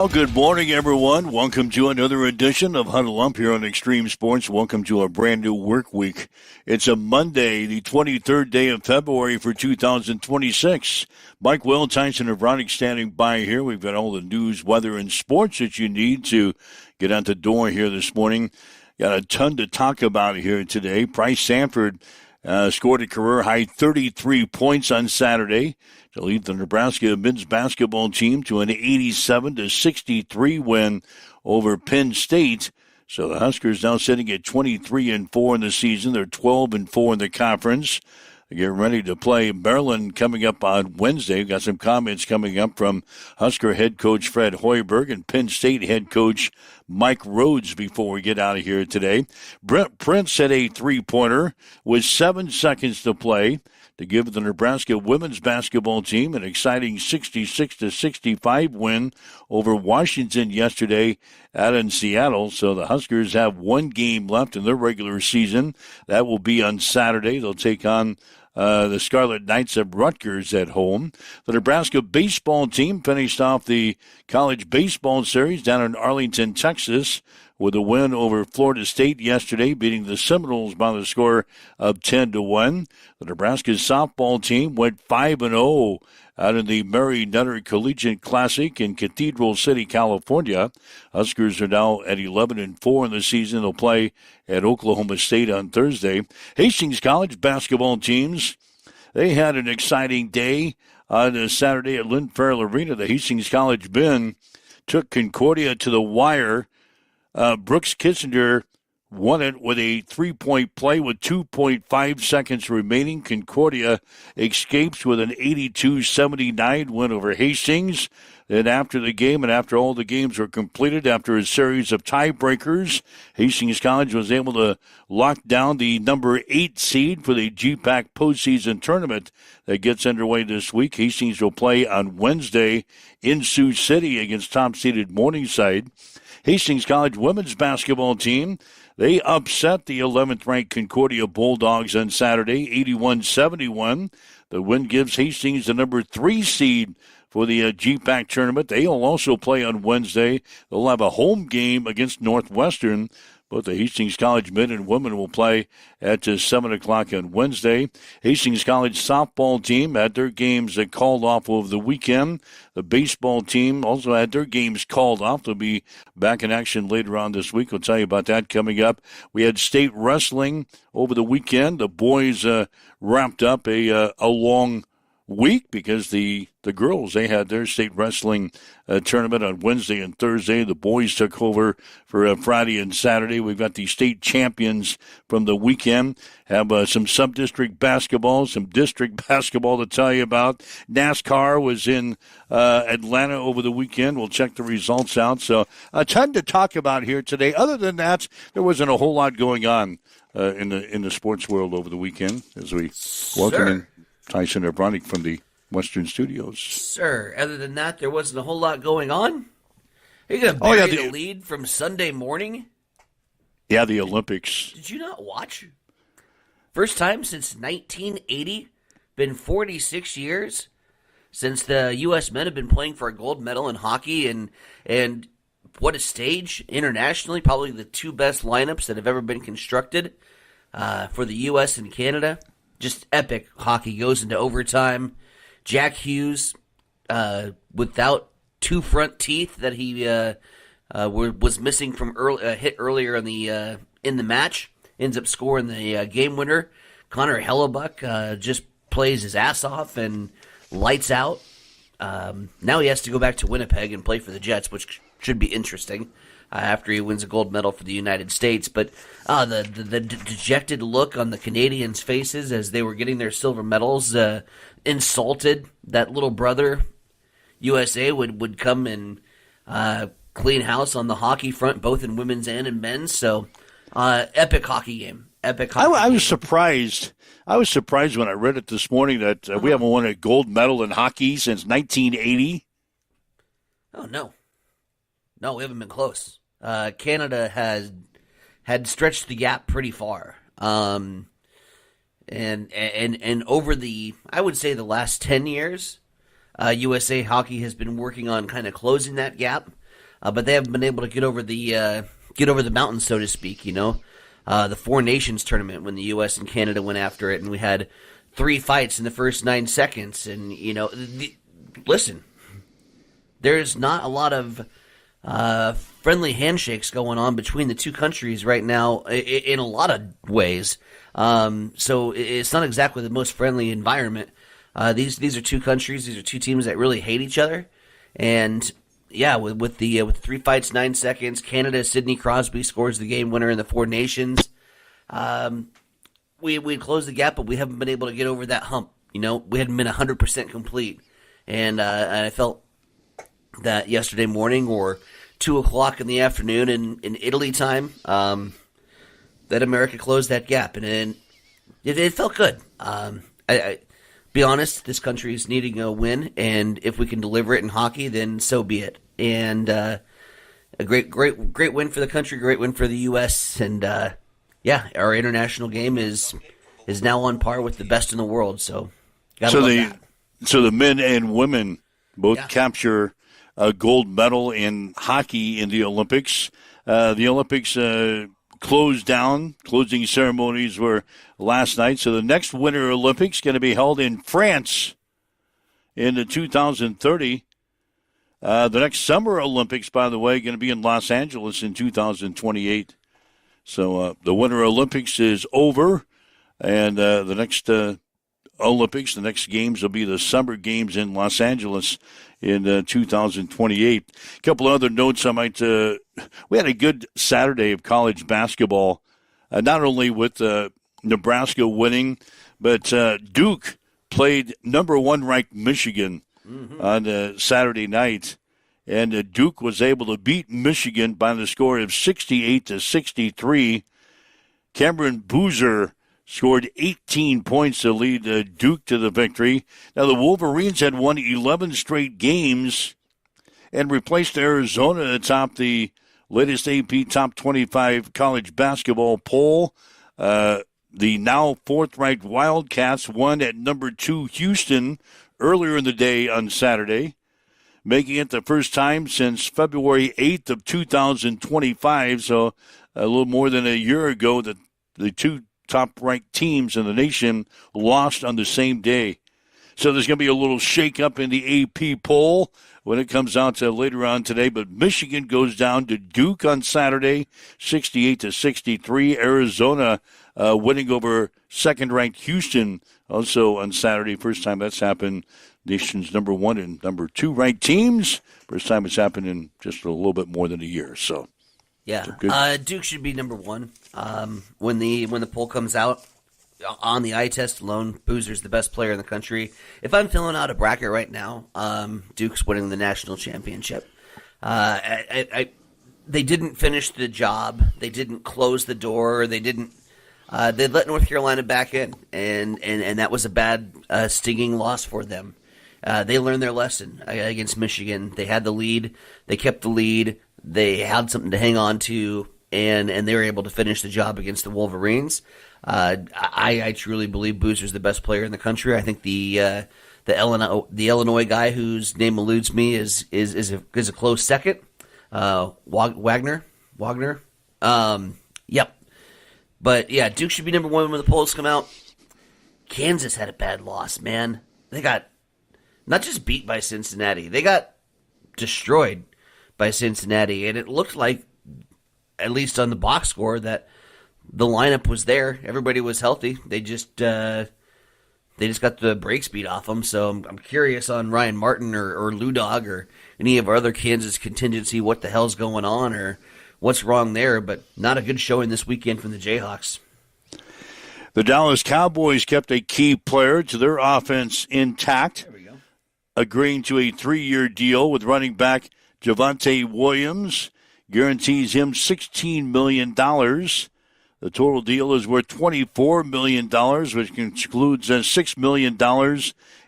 Well, good morning, everyone. Welcome to another edition of Huddle Up here on Extreme Sports. Welcome to a brand new work week. It's a Monday, the 23rd day of February for 2026. Mike Will, Tyson, and Veronica standing by here. We've got all the news, weather, and sports that you need to get out the door here this morning. Got a ton to talk about here today. Bryce Sanford scored a career-high 33 points on Saturday to lead the Nebraska men's basketball team to an 87-63 win over Penn State. So the Huskers now sitting at 23-4 in the season. They're 12-4 in the conference. They get ready to play Maryland coming up on Wednesday. We've got some comments coming up from Husker head coach Fred Hoiberg and Penn State head coach Mike Rhodes before we get out of here today. Brent Prince had a three-pointer with 7 seconds to play to give the Nebraska women's basketball team an exciting 66-65 win over Washington yesterday out in Seattle. So the Huskers have one game left in their regular season. That will be on Saturday. They'll take on the Scarlet Knights of Rutgers at home. The Nebraska baseball team finished off the college baseball series down in Arlington, Texas, with a win over Florida State yesterday, beating the Seminoles by the score of 10-1. The Nebraska softball team went 5-0 out in the Mary Nutter Collegiate Classic in Cathedral City, California. Huskers are now at 11-4 in the season. They'll play at Oklahoma State on Thursday. Hastings College basketball teams, they had an exciting day on Saturday at Lynn Farrell Arena. The Hastings College men took Concordia to the wire. Brooks Kissinger won it with a three-point play with 2.5 seconds remaining. Concordia escapes with an 82-79 win over Hastings. Then after the game and after all the games were completed, after a series of tiebreakers, Hastings College was able to lock down the number 8 seed for the GPAC postseason tournament that gets underway this week. Hastings will play on Wednesday in Sioux City against top-seeded Morningside. Hastings College women's basketball team, they upset the 11th-ranked Concordia Bulldogs on Saturday, 81-71. The win gives Hastings the number 3 seed for the GPAC tournament. They'll also play on Wednesday. They'll have a home game against Northwestern. Both the Hastings College men and women will play at 7 o'clock on Wednesday. Hastings College softball team had their games called off over the weekend. The baseball team also had their games called off. They'll be back in action later on this week. We'll tell you about that coming up. We had state wrestling over the weekend. The boys wrapped up a long week because the girls, they had their state wrestling tournament on Wednesday and Thursday. The boys took over for Friday and Saturday. We've got the state champions from the weekend. Have some sub-district basketball, some district basketball to tell you about. NASCAR was in Atlanta over the weekend. We'll check the results out. So a ton to talk about here today. Other than that, there wasn't a whole lot going on in the sports world over the weekend as we welcome in Tyson and Veronica from the Western Studios. Sir, other than that, there wasn't a whole lot going on. Are you going to bury the lead from Sunday morning? Yeah, the Olympics. Did you not watch? First time since 1980. Been 46 years since the U.S. men have been playing for a gold medal in hockey. And what a stage internationally. Probably the two best lineups that have ever been constructed for the U.S. and Canada. Just epic hockey. Goes into overtime. Jack Hughes, without two front teeth that he was missing from hit earlier in the match, ends up scoring the game winner. Connor Hellebuck just plays his ass off and lights out. Now he has to go back to Winnipeg and play for the Jets, which should be interesting. After he wins a gold medal for the United States. But the dejected look on the Canadians' faces as they were getting their silver medals, insulted that little brother USA would come and clean house on the hockey front, both in women's and in men's. So epic hockey game. Epic hockey I was surprised. I was surprised when I read it this morning that we haven't won a gold medal in hockey since 1980. Oh, no. No, we haven't been close. Canada had stretched the gap pretty far. And over I would say the last 10 years, USA Hockey has been working on kind of closing that gap. but they haven't been able to get over the mountain, so to speak. The Four Nations tournament when the U.S. and Canada went after it, and we had 3 fights in the first 9 seconds. And listen, there's not a lot of friendly handshakes going on between the two countries right now in a lot of ways. So it's not exactly the most friendly environment. These are two countries. These are two teams that really hate each other. And yeah, with 3 fights, 9 seconds, Canada, Sidney Crosby scores the game winner in the Four Nations. We closed the gap, but we haven't been able to get over that hump. We hadn't been 100% complete. And I felt that yesterday morning or 2 o'clock in the afternoon in Italy time, that America closed that gap, and it felt good. I be honest, this country is needing a win, and if we can deliver it in hockey, then so be it. And a great win for the country, great win for the U.S. And our international game is now on par with the best in the world. So the men and women both capture a gold medal in hockey in the Olympics. The Olympics closed down. Closing ceremonies were last night. So the next Winter Olympics going to be held in France in 2030. The next Summer Olympics, by the way, going to be in Los Angeles in 2028. So the Winter Olympics is over, and the next Olympics, the next games will be the Summer Games in Los Angeles in 2028. A couple of other notes I might. We had a good Saturday of college basketball, not only with Nebraska winning, but Duke played number 1 ranked Michigan on Saturday night, and Duke was able to beat Michigan by the score of 68-63. Cameron Boozer scored 18 points to lead Duke to the victory. Now, the Wolverines had won 11 straight games and replaced Arizona atop the latest AP Top 25 college basketball poll. The now 4th-ranked Wildcats won at number 2 Houston earlier in the day on Saturday, making it the first time since February 8th of 2025, so a little more than a year ago that the 2 top-ranked teams in the nation lost on the same day. So there's going to be a little shake-up in the AP poll when it comes out to later on today. But Michigan goes down to Duke on Saturday, 68-63. Arizona winning over second-ranked Houston also on Saturday. First time that's happened. Nation's number 1 and number 2 ranked teams. First time it's happened in just a little bit more than a year. So yeah, Duke should be number 1 when the poll comes out. On the eye test alone, Boozer's the best player in the country. If I'm filling out a bracket right now, Duke's winning the national championship. They didn't finish the job. They didn't close the door. They didn't. They let North Carolina back in, and that was a bad, stinging loss for them. They learned their lesson against Michigan. They had the lead. They kept the lead. They had something to hang on to, and they were able to finish the job against the Wolverines. I truly believe Boozer's the best player in the country. I think the Illinois guy whose name eludes me is a close second. Wagner. Yep. But yeah, Duke should be number 1 when the polls come out. Kansas had a bad loss, man. They got not just beat by Cincinnati, they got destroyed by Cincinnati, and it looked like, at least on the box score, that the lineup was there. Everybody was healthy. They just got the brakes beat off them. So I'm curious on Ryan Martin or Lou Dog or any of our other Kansas contingency, what the hell's going on or what's wrong there. But not a good showing this weekend from the Jayhawks. The Dallas Cowboys kept a key player to their offense intact, There we go. agreeing to a 3-year deal with running back Javonte Williams, guarantees him $16 million. The total deal is worth $24 million, which includes $6 million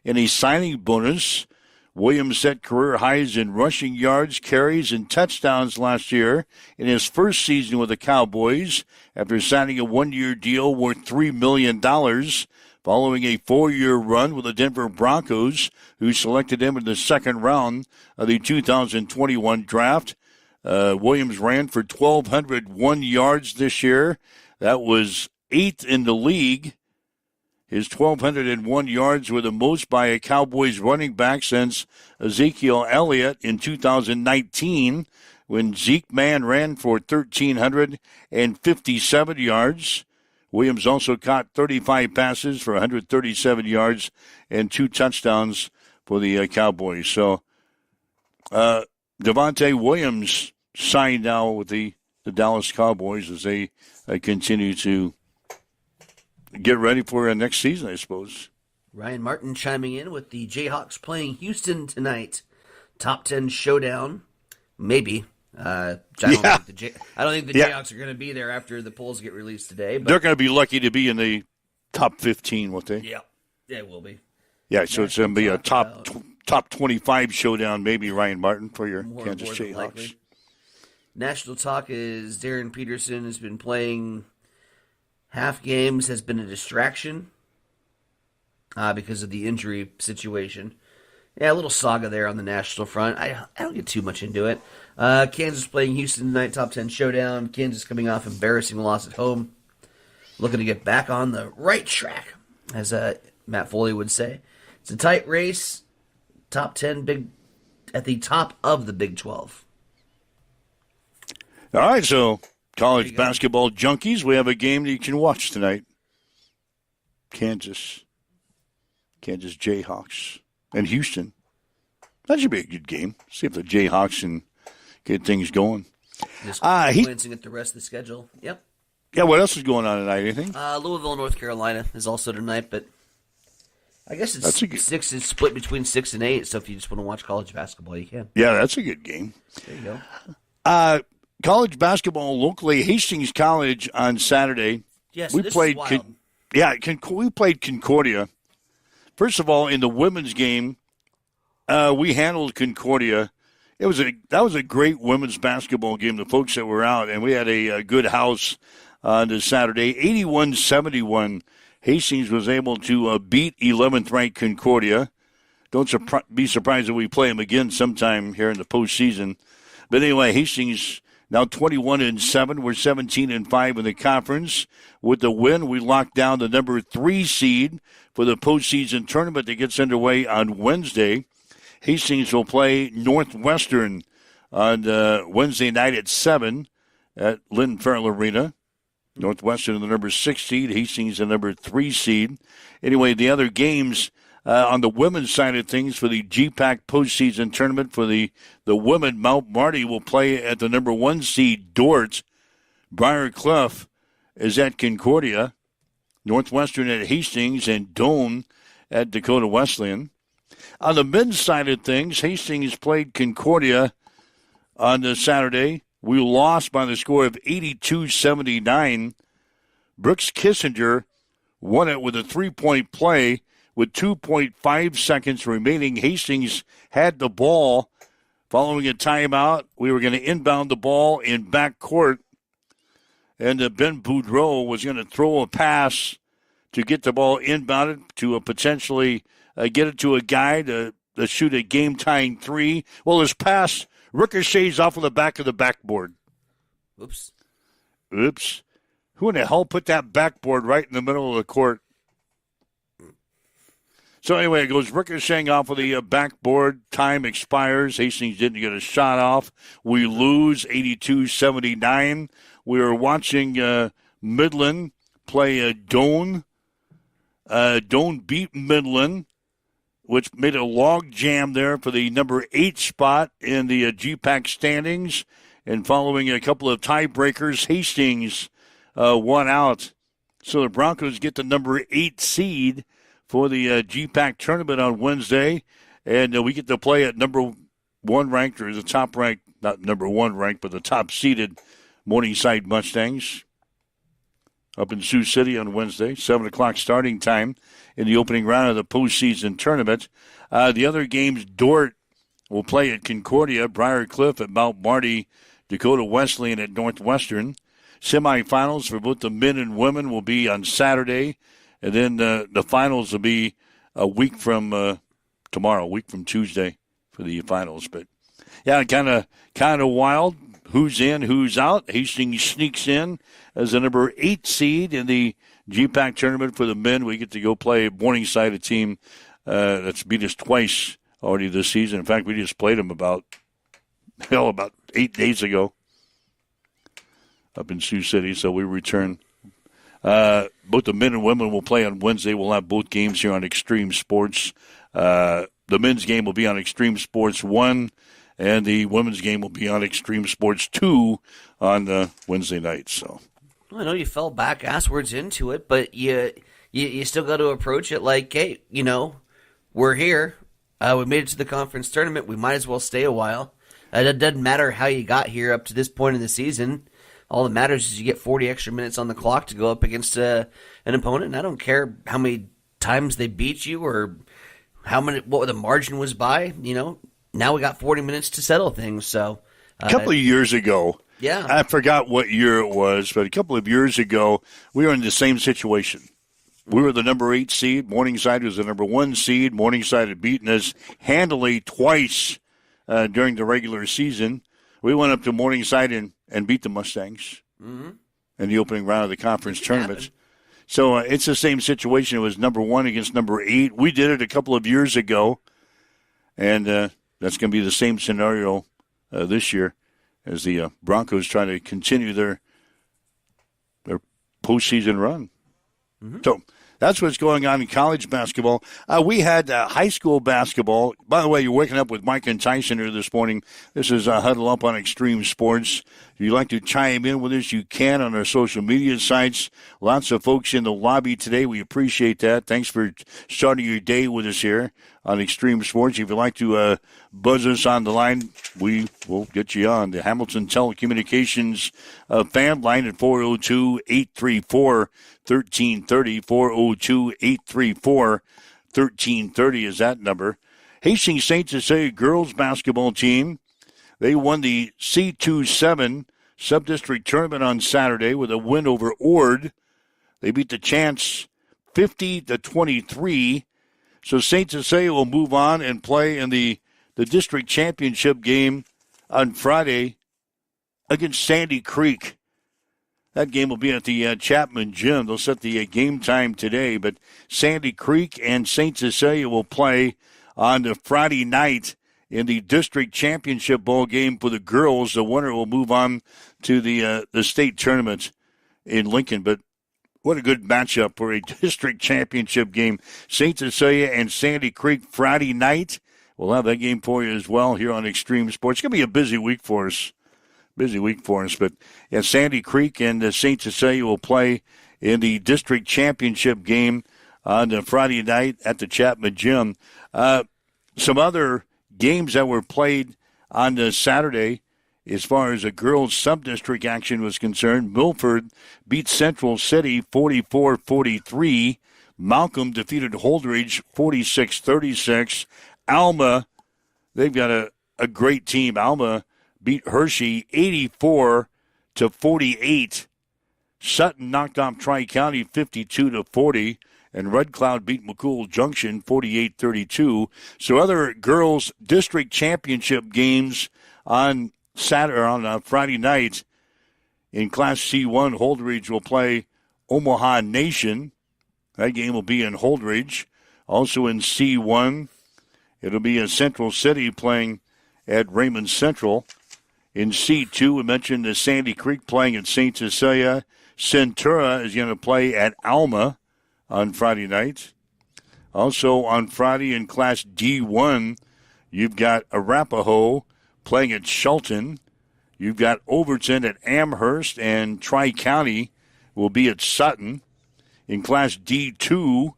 in a signing bonus. Williams set career highs in rushing yards, carries, and touchdowns last year in his first season with the Cowboys after signing a 1-year deal worth $3 million following a 4-year run with the Denver Broncos, who selected him in the second round of the 2021 draft. Williams ran for 1,201 yards this year. That was 8th in the league. His 1,201 yards were the most by a Cowboys running back since Ezekiel Elliott in 2019, when Zeke Mann ran for 1,357 yards. Williams also caught 35 passes for 137 yards and 2 touchdowns for the Cowboys. So Devontae Williams signed now with the Dallas Cowboys as they continue to get ready for next season, I suppose. Ryan Martin chiming in with the Jayhawks playing Houston tonight. Top 10 showdown, maybe. I don't think the Jayhawks are going to be there after the polls get released today. But they're going to be lucky to be in the top 15, won't they? Yeah, they will be. Yeah, so it's going to be a top 25 showdown, maybe, Ryan Martin, for your Kansas Jayhawks. National talk is Darren Peterson has been playing half games, has been a distraction because of the injury situation. Yeah, a little saga there on the national front. I don't get too much into it. Kansas playing Houston tonight, top 10 showdown. Kansas coming off embarrassing loss at home. Looking to get back on the right track, as Matt Foley would say. It's a tight race. Top 10 at the top of the Big 12. All right, so college basketball junkies, we have a game that you can watch tonight. Kansas Jayhawks and Houston. That should be a good game. See if the Jayhawks can get things going. Just glancing at the rest of the schedule. Yep. Yeah, what else is going on tonight? Anything? Louisville, North Carolina is also tonight, but I guess it's split between 6 and 8, so if you just want to watch college basketball, you can. Yeah, that's a good game. There you go. College basketball locally, Hastings College on Saturday. Yes, we played. We played Concordia. First of all, in the women's game, we handled Concordia. That was a great women's basketball game. The folks that were out, and we had a good house on this Saturday. 81-71. Hastings was able to beat 11th ranked Concordia. Don't be surprised if we play them again sometime here in the postseason. But anyway, Hastings now 21-7. We're 17-5 in the conference. With the win, we locked down the number 3 seed for the postseason tournament that gets underway on Wednesday. Hastings will play Northwestern on Wednesday night at 7 at Lynn Farrell Arena. Northwestern the number 6 seed, Hastings the number 3 seed. Anyway, the other games on the women's side of things for the GPAC postseason tournament for the women, Mount Marty will play at the number 1 seed, Dort. Briarcliff is at Concordia. Northwestern at Hastings, and Doane at Dakota Wesleyan. On the men's side of things, Hastings played Concordia on the Saturday. We lost by the score of 82-79. Brooks Kissinger won it with a 3-point play with 2.5 seconds remaining. Hastings had the ball. Following a timeout, we were going to inbound the ball in backcourt, and Ben Boudreau was going to throw a pass to get the ball inbounded to potentially get it to a guy to shoot a game-tying 3. Well, his pass ricochets off of the back of the backboard. Oops. Who in the hell put that backboard right in the middle of the court? So anyway, it goes ricocheting off of the backboard. Time expires. Hastings didn't get a shot off. We lose 82-79. We were watching Midland play Doane. Doane beat Midland, which made a log jam there for the number 8 spot in the GPAC standings. And following a couple of tiebreakers, Hastings won out. So the Broncos get the number 8 seed for the GPAC tournament on Wednesday. And we get to play at number 1 ranked, or the top ranked, not number 1 ranked, but the top seeded Morningside Mustangs up in Sioux City on Wednesday, 7 o'clock starting time in the opening round of the postseason tournament. The other games, Dort will play at Concordia, Briarcliff at Mount Marty, Dakota Wesleyan at Northwestern. Semifinals for both the men and women will be on Saturday, and then the finals will be a week from tomorrow, a week from Tuesday for the finals. But yeah, kind of wild. who's in, who's out. Hastings sneaks in as the number 8 seed in the GPAC tournament for the men. We get to go play Morningside, a team that's beat us twice already this season. In fact, we just played them about 8 days ago up in Sioux City, so we return. Both the men and women will play on Wednesday. We'll have both games here on Extreme Sports. The men's game will be on Extreme Sports 1, and the women's game will be on Extreme Sports 2 on Wednesday night. So, I know you fell back asswards into it, but you still got to approach it like, hey, we're here. We made it to the conference tournament. We might as well stay a while. It doesn't matter how you got here up to this point in the season. All that matters is you get 40 extra minutes on the clock to go up against an opponent. And I don't care how many times they beat you or what the margin was by. Now we got 40 minutes to settle things. So a couple of years ago, yeah, I forgot what year it was, but a couple of years ago, we were in the same situation. We were the number 8 seed. Morningside was the number 1 seed. Morningside had beaten us handily twice during the regular season. We went up to Morningside and beat the Mustangs in the opening round of the conference tournament. So it's the same situation. It was number 1 against number 8. We did it a couple of years ago, and that's going to be the same scenario this year as the Broncos try to continue their postseason run. So that's what's going on in college basketball. We had high school basketball. By the way, you're waking up with Mike and Tyson here this morning. This is Huddle Up on Extreme Sports. If you'd like to chime in with us, you can on our social media sites. Lots of folks in the lobby today. We appreciate that. Thanks for starting your day with us here on Extreme Sports. If you'd like to buzz us on the line, we will get you on the Hamilton Telecommunications fan line at 402-834-1330. 402-834-1330 is that number. Hastings St. Cecilia girls basketball team, they won the C27 sub-district tournament on Saturday with a win over Ord. They beat the Chants 50-23. So St. Cecilia will move on and play in the district championship game on Friday against Sandy Creek. That game will be at the Chapman Gym. They'll set the game time today, but Sandy Creek and St. Cecilia will play on the Friday night in the district championship ball game for the girls. The winner will move on to the state tournament in Lincoln. But what a good matchup for a district championship game. St. Cecilia and Sandy Creek Friday night. We'll have that game for you as well here on Extreme Sports. It's going to be a busy week for us. But Sandy Creek and St. Cecilia will play in the district championship game on the Friday night at the Chapman Gym. Some other games that were played on the Saturday as far as the girls' sub-district action was concerned. Milford beat Central City 44-43. Malcolm defeated Holdridge 46-36. Alma, they've got a great team. Alma beat Hershey 84-48. Sutton knocked off Tri-County 52-40. And Red Cloud beat McCool Junction 48-32. So other girls' district championship games on Saturday or on Friday night in Class C1. Holdridge will play Omaha Nation. That game will be in Holdridge. Also in C1, it'll be in Central City playing at Raymond Central. In C2, we mentioned the Sandy Creek playing at St. Cecilia. Centura is going to play at Alma on Friday night. Also on Friday in Class D1, you've got Arapahoe playing at Shelton. You've got Overton at Amherst, and Tri-County will be at Sutton. In Class D2,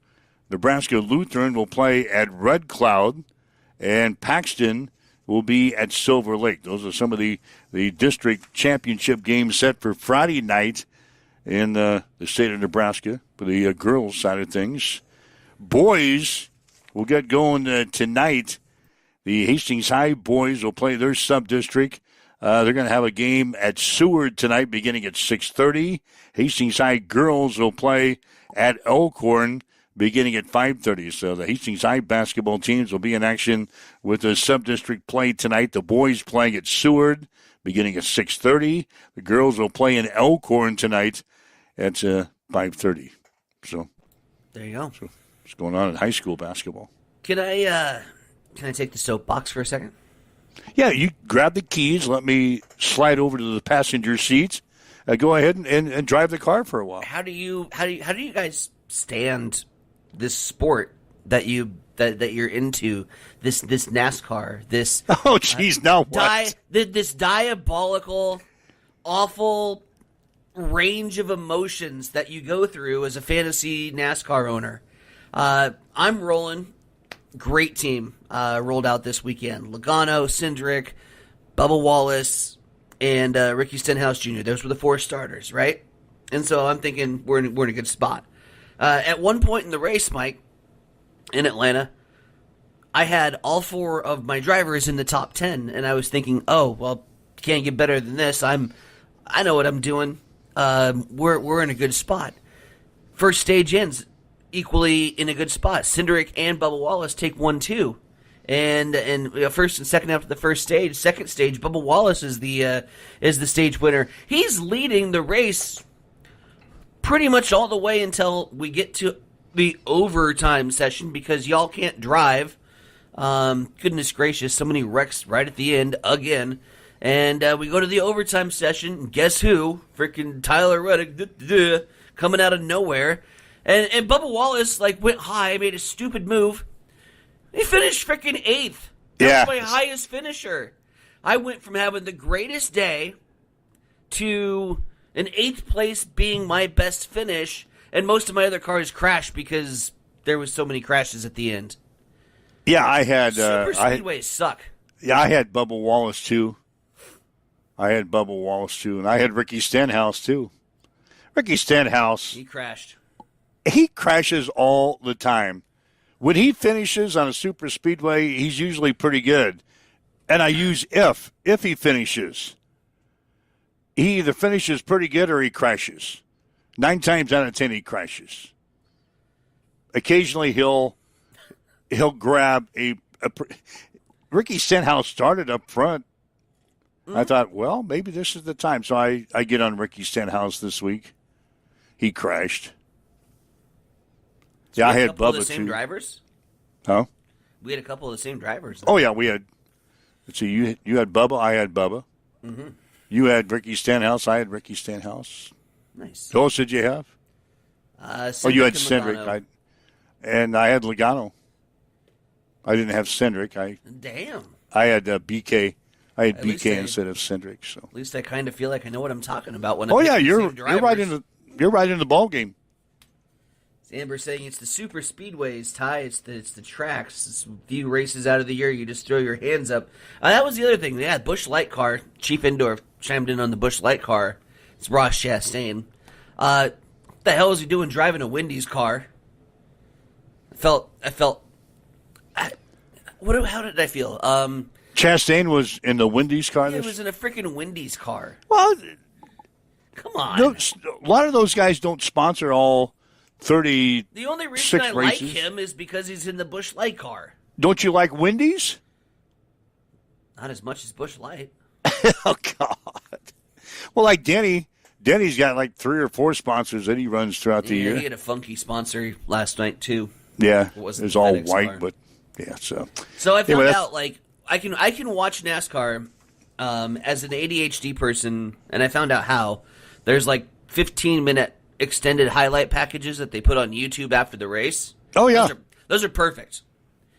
Nebraska Lutheran will play at Red Cloud, and Paxton will be at Silver Lake. Those are some of the district championship games set for Friday night in the state of Nebraska for the girls' side of things. Boys will get going tonight. The Hastings High boys will play their sub-district. They're going to have a game at Seward tonight beginning at 6:30. Hastings High girls will play at Elkhorn beginning at 5:30. So the Hastings High basketball teams will be in action with the sub-district play tonight. The boys playing at Seward beginning at 6:30. The girls will play in Elkhorn tonight at 5:30. So there you go. So what's going on in high school basketball? Can I take the soapbox for a second? Yeah, you grab the keys. Let me slide over to the passenger seat. Go ahead and drive the car for a while. How do you guys stand this sport that you're into? This NASCAR. This oh geez, now what? This diabolical, awful range of emotions that you go through as a fantasy NASCAR owner. I'm rolling. Great team rolled out this weekend. Logano, Cindric, Bubba Wallace, and Ricky Stenhouse Jr. Those were the 4 starters, right? And so I'm thinking we're in a good spot. At one point in the race, Mike, in Atlanta, I had all 4 of my drivers in the top 10, and I was thinking, oh, well, can't get better than this. I know what I'm doing. We're in a good spot. First stage ends equally in a good spot. Cindric and Bubba Wallace take 1-2. And first and second after the first stage. Second stage, Bubba Wallace is the stage winner. He's leading the race pretty much all the way until we get to the overtime session because y'all can't drive. Goodness gracious, so many wrecks right at the end again. And we go to the overtime session. Guess who? Freaking Tyler Reddick coming out of nowhere. And Bubba Wallace went high, made a stupid move. He finished freaking 8th. That was my highest finisher. I went from having the greatest day to an 8th place being my best finish, and most of my other cars crashed because there was so many crashes at the end. Yeah, I had super speedways suck. Yeah, I had Bubba Wallace too. And I had Ricky Stenhouse too. Ricky Stenhouse. He crashed. He crashes all the time. When he finishes on a super speedway, he's usually pretty good. And I use if he finishes. He either finishes pretty good or he crashes. 9 times out of 10 he crashes. Occasionally he'll grab a Ricky Stenhouse started up front. I thought, well, maybe this is the time. So I get on Ricky Stenhouse this week. He crashed. So yeah, I had Bubba too. The same drivers? Huh? We had a couple of the same drivers. Oh, yeah, we had. Let's see, you had Bubba, I had Bubba. Mm-hmm. You had Ricky Stenhouse, I had Ricky Stenhouse. Nice. Who else did you have? You had Cindric. And I had Logano. I didn't have Cindric. Damn. I had BK. I had BK instead of Cindric. So at least I kind of feel like I know what I'm talking about when. You're right in the ball game. Amber saying it's the super speedways, Ty. It's the tracks. It's a few races out of the year. You just throw your hands up. That was the other thing. Yeah, Busch Light car. Chief Indoor chimed in on the Busch Light car. It's Ross Chastain. What the hell is he doing driving a Wendy's car? How did I feel? Chastain was in the Wendy's car. He was in a freaking Wendy's car. Well, come on. A lot of those guys don't sponsor all 36 The only reason I races. like him is because he's in the Busch Light car. Don't you like Wendy's? Not as much as Busch Light. Oh, God. Well, like Denny's got 3 or 4 sponsors that he runs throughout the year. He had a funky sponsor last night, too. Yeah, it was all white, car. but yeah. So I found out I can watch NASCAR as an ADHD person, and I found out how there's 15-minute extended highlight packages that they put on YouTube after the race. Oh yeah, those are perfect.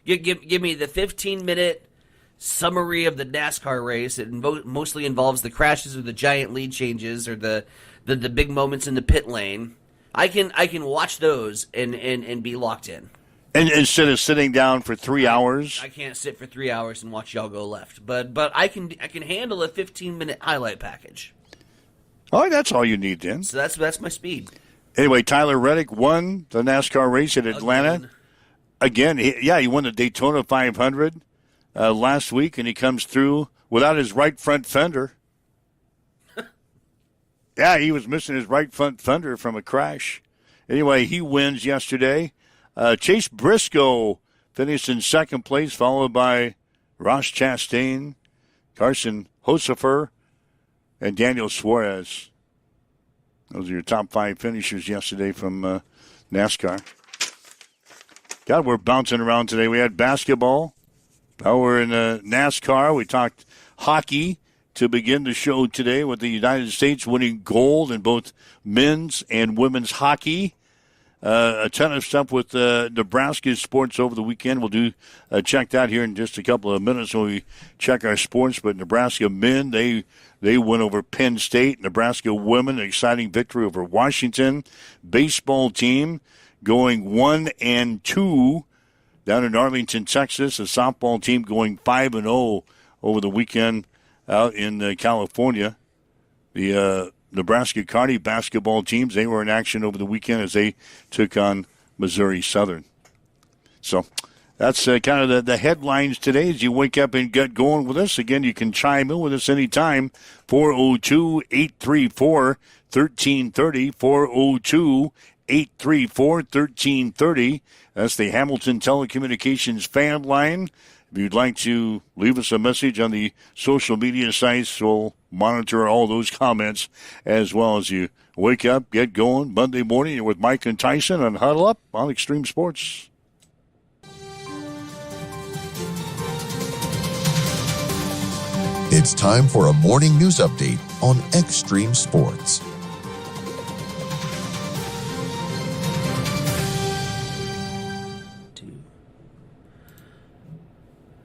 Give me the 15-minute summary of the NASCAR race. It mostly involves the crashes or the giant lead changes or the big moments in the pit lane. I can watch those and be locked in. And instead of sitting down for 3 hours, I can't sit for 3 hours and watch y'all go left. But I can handle a 15-minute highlight package. Oh, that's all you need then. So that's my speed. Anyway, Tyler Reddick won the NASCAR race at Atlanta. Again, he won the Daytona 500 last week, and he comes through without his right front fender. Yeah, he was missing his right front fender from a crash. Anyway, he wins yesterday. Chase Briscoe finished in second place, followed by Ross Chastain, Carson Hocefer, and Daniel Suarez. Those are your top 5 finishers yesterday from NASCAR. God, we're bouncing around today. We had basketball. Now we're in NASCAR. We talked hockey to begin the show today with the United States winning gold in both men's and women's hockey. A ton of stuff with Nebraska sports over the weekend. We'll do check that here in just a couple of minutes when we check our sports. But Nebraska men, they win over Penn State. Nebraska women, an exciting victory over Washington. Baseball team going 1-2 down in Arlington, Texas. A softball team going 5-0 over the weekend out in California. The Nebraska Kearney basketball teams, they were in action over the weekend as they took on Missouri Southern. So that's kind of the headlines today as you wake up and get going with us. Again, you can chime in with us anytime, 402-834-1330, 402-834-1330. That's the Hamilton Telecommunications fan line. If you'd like to leave us a message on the social media sites, we'll monitor all those comments as well as you wake up, get going Monday morning. You're with Mike and Tyson on Huddle Up on Extreme Sports. It's time for a morning news update on Extreme Sports.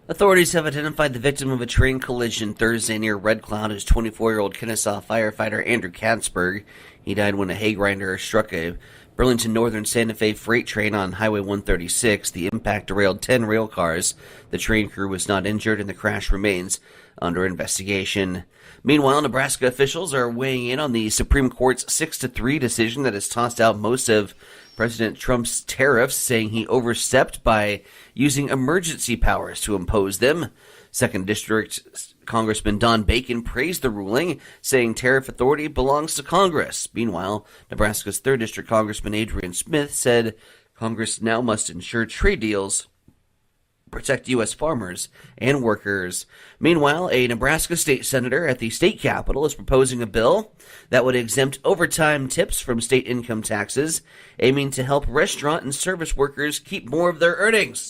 Authorities have identified the victim of a train collision Thursday near Red Cloud as 24-year-old Kennesaw firefighter Andrew Katzberg. He died when a hay grinder struck a Burlington Northern Santa Fe freight train on Highway 136. The impact derailed 10 rail cars. The train crew was not injured, and the crash remains under investigation. Meanwhile, Nebraska officials are weighing in on the Supreme Court's 6-3 decision that has tossed out most of President Trump's tariffs, saying he overstepped by using emergency powers to impose them. 2nd District Congressman Don Bacon praised the ruling, saying tariff authority belongs to Congress. Meanwhile, Nebraska's 3rd District Congressman Adrian Smith said Congress now must ensure trade deals protect U.S. farmers and workers. Meanwhile, a Nebraska state senator at the state capitol is proposing a bill that would exempt overtime tips from state income taxes, aiming to help restaurant and service workers keep more of their earnings.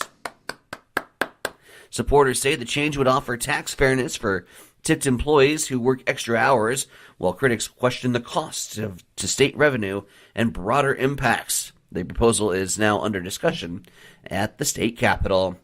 Supporters say the change would offer tax fairness for tipped employees who work extra hours, while critics question the costs to state revenue and broader impacts. The proposal is now under discussion at the state capitol.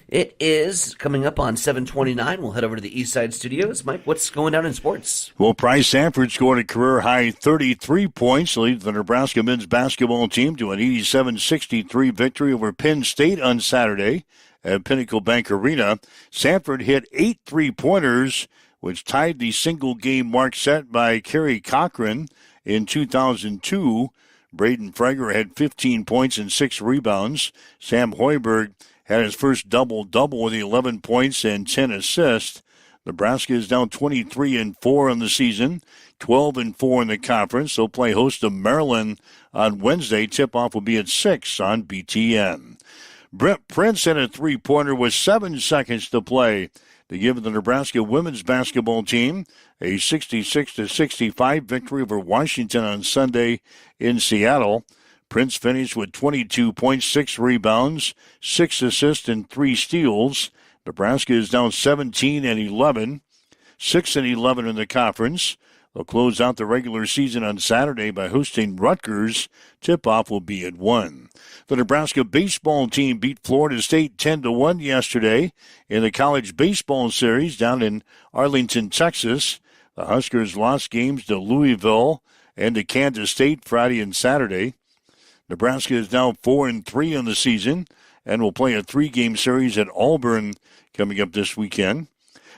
It is coming up on 7:29. We'll head over to the East Side Studios. Mike, what's going down in sports? Well, Bryce Sanford scored a career-high 33 points, leads the Nebraska men's basketball team to an 87-63 victory over Penn State on Saturday at Pinnacle Bank Arena. Sanford hit 8 3-pointers, which tied the single-game mark set by Kerry Cochran in 2002. Braden Frager had 15 points and 6 rebounds. Sam Hoiberg had his first double-double with 11 points and 10 assists. Nebraska is down 23-4 in the season, 12-4 in the conference. They'll play host to Maryland on Wednesday. Tip-off will be at 6 on BTN. Brent Prince had a 3-pointer with 7 seconds to play to give the Nebraska women's basketball team a 66-65 victory over Washington on Sunday in Seattle. Prince finished with 22 points, 6 rebounds, 6 assists, and 3 steals. Nebraska is down 17-11, 6-11 in the conference. They'll close out the regular season on Saturday by hosting Rutgers. Tip-off will be at 1. The Nebraska baseball team beat Florida State 10-1 yesterday in the college baseball series down in Arlington, Texas. The Huskers lost games to Louisville and to Kansas State Friday and Saturday. Nebraska is now 4-3 in the season and will play a 3-game series at Auburn coming up this weekend.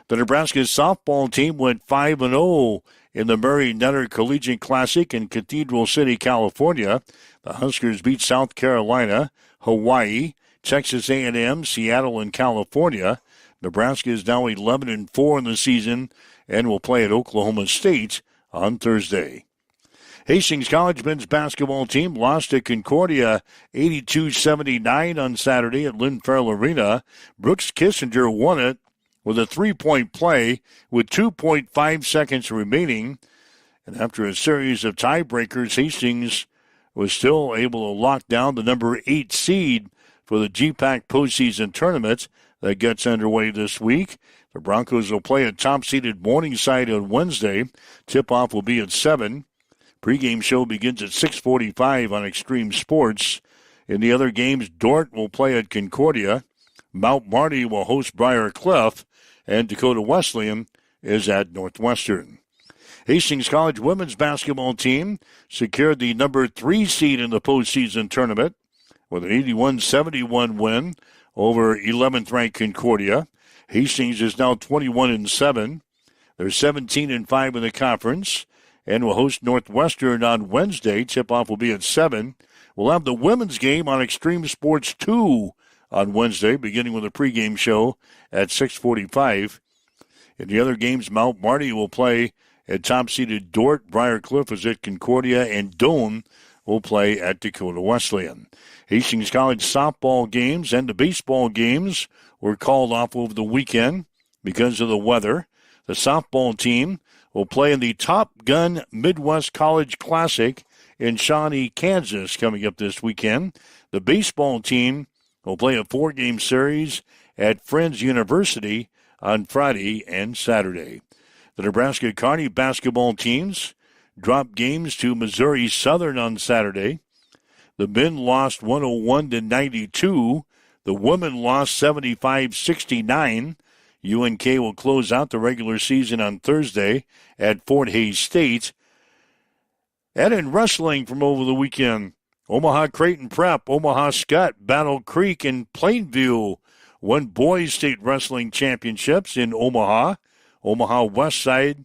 The Nebraska softball team went 5-0 in the Murray Netter Collegiate Classic in Cathedral City, California. The Huskers beat South Carolina, Hawaii, Texas A&M, Seattle, and California. Nebraska is now 11-4 in the season and will play at Oklahoma State on Thursday. Hastings College men's basketball team lost to Concordia 82-79 on Saturday at Lynn Farrell Arena. Brooks Kissinger won it with a 3-point play with 2.5 seconds remaining. And after a series of tiebreakers, Hastings was still able to lock down the number 8 seed for the GPAC postseason tournament that gets underway this week. The Broncos will play at top-seeded Morningside on Wednesday. Tip-off will be at 7. Pre-game show begins at 6:45 on Extreme Sports. In the other games, Dordt will play at Concordia. Mount Marty will host Briar Cliff. And Dakota Wesleyan is at Northwestern. Hastings College women's basketball team secured the number 3 seed in the postseason tournament with an 81-71 win over 11th-ranked Concordia. Hastings is now 21-7. They're 17-5 in the conference and will host Northwestern on Wednesday. Tip-off will be at 7. We'll have the women's game on Extreme Sports 2 on Wednesday, beginning with a pregame show at 6:45. In the other games, Mount Marty will play at top-seeded Dordt. Briar Cliff is at Concordia, and Doane will play at Dakota Wesleyan. Hastings College softball games and the baseball games were called off over the weekend because of the weather. The softball team will play in the Top Gun Midwest College Classic in Shawnee, Kansas, coming up this weekend. The baseball team will play a 4-game series at Friends University on Friday and Saturday. The Nebraska Kearney basketball teams dropped games to Missouri Southern on Saturday. The men lost 101-92. The women lost 75-69. UNK will close out the regular season on Thursday at Fort Hays State. And in wrestling from over the weekend, Omaha Creighton Prep, Omaha Scott, Battle Creek, and Plainview won boys state wrestling championships in Omaha. Omaha West Side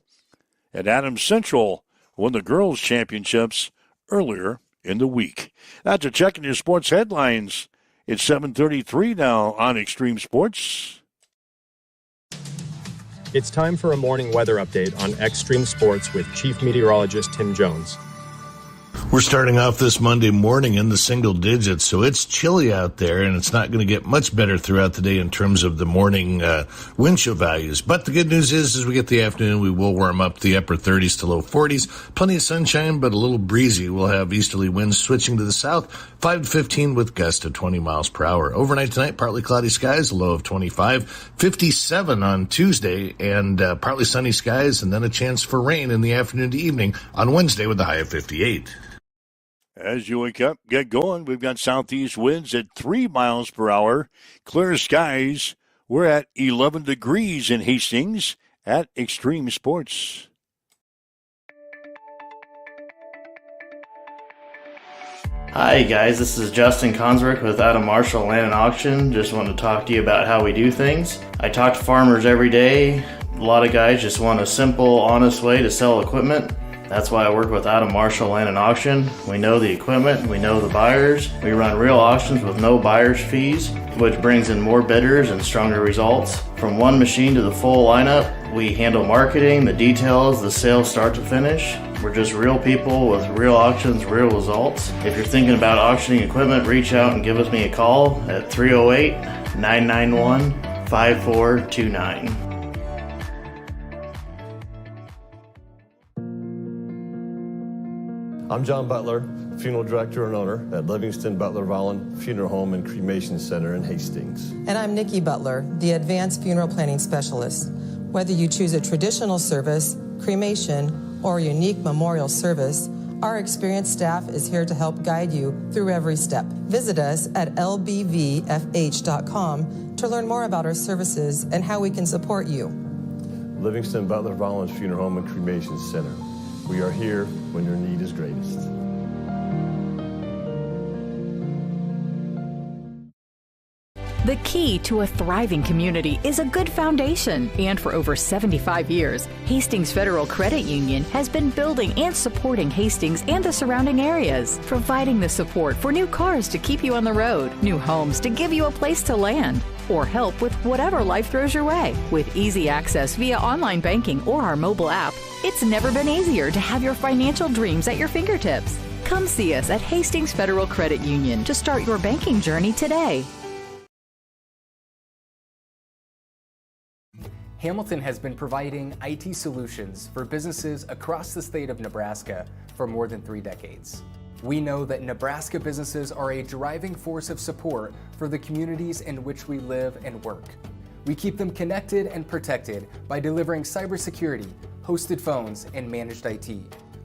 and Adams Central won the girls championships earlier in the week. That's a check in your sports headlines. It's 7:33 now on Extreme Sports. It's time for a morning weather update on Extreme Sports with Chief Meteorologist Tim Jones. We're starting off this Monday morning in the single digits, so it's chilly out there, and it's not going to get much better throughout the day in terms of the morning wind chill values. But the good news is, as we get the afternoon, we will warm up the upper 30s to low 40s. Plenty of sunshine, but a little breezy. We'll have easterly winds switching to the south, 5 to 15 with gusts of 20 miles per hour. Overnight tonight, partly cloudy skies, a low of 25, 57 on Tuesday, and partly sunny skies, and then a chance for rain in the afternoon to evening on Wednesday with a high of 58. As you wake up, get going. We've got southeast winds at 3 miles per hour. Clear skies. We're at 11 degrees in Hastings at Extreme Sports. Hi guys, this is Justin Consrick with Adam Marshall Land and Auction. Just want to talk to you about how we do things. I talk to farmers every day. A lot of guys just want a simple, honest way to sell equipment. That's why I work with Adam Marshall Land and Auction. We know the equipment, we know the buyers. We run real auctions with no buyer's fees, which brings in more bidders and stronger results. From one machine to the full lineup, we handle marketing, the details, the sales start to finish. We're just real people with real auctions, real results. If you're thinking about auctioning equipment, reach out and give us a call at 308-991-5429. I'm John Butler, funeral director and owner at Livingston Butler Vollen Funeral Home and Cremation Center in Hastings. And I'm Nikki Butler, the advanced funeral planning specialist. Whether you choose a traditional service, cremation, or a unique memorial service, our experienced staff is here to help guide you through every step. Visit us at lbvfh.com to learn more about our services and how we can support you. Livingston Butler Vollen Funeral Home and Cremation Center. We are here when your need is greatest. The key to a thriving community is a good foundation. And for over 75 years, Hastings Federal Credit Union has been building and supporting Hastings and the surrounding areas, providing the support for new cars to keep you on the road, new homes to give you a place to land, or help with whatever life throws your way. With easy access via online banking or our mobile app, it's never been easier to have your financial dreams at your fingertips. Come see us at Hastings Federal Credit Union to start your banking journey today. Hamilton has been providing IT solutions for businesses across the state of Nebraska for more than 3 decades. We know that Nebraska businesses are a driving force of support for the communities in which we live and work. We keep them connected and protected by delivering cybersecurity, hosted phones, and managed IT.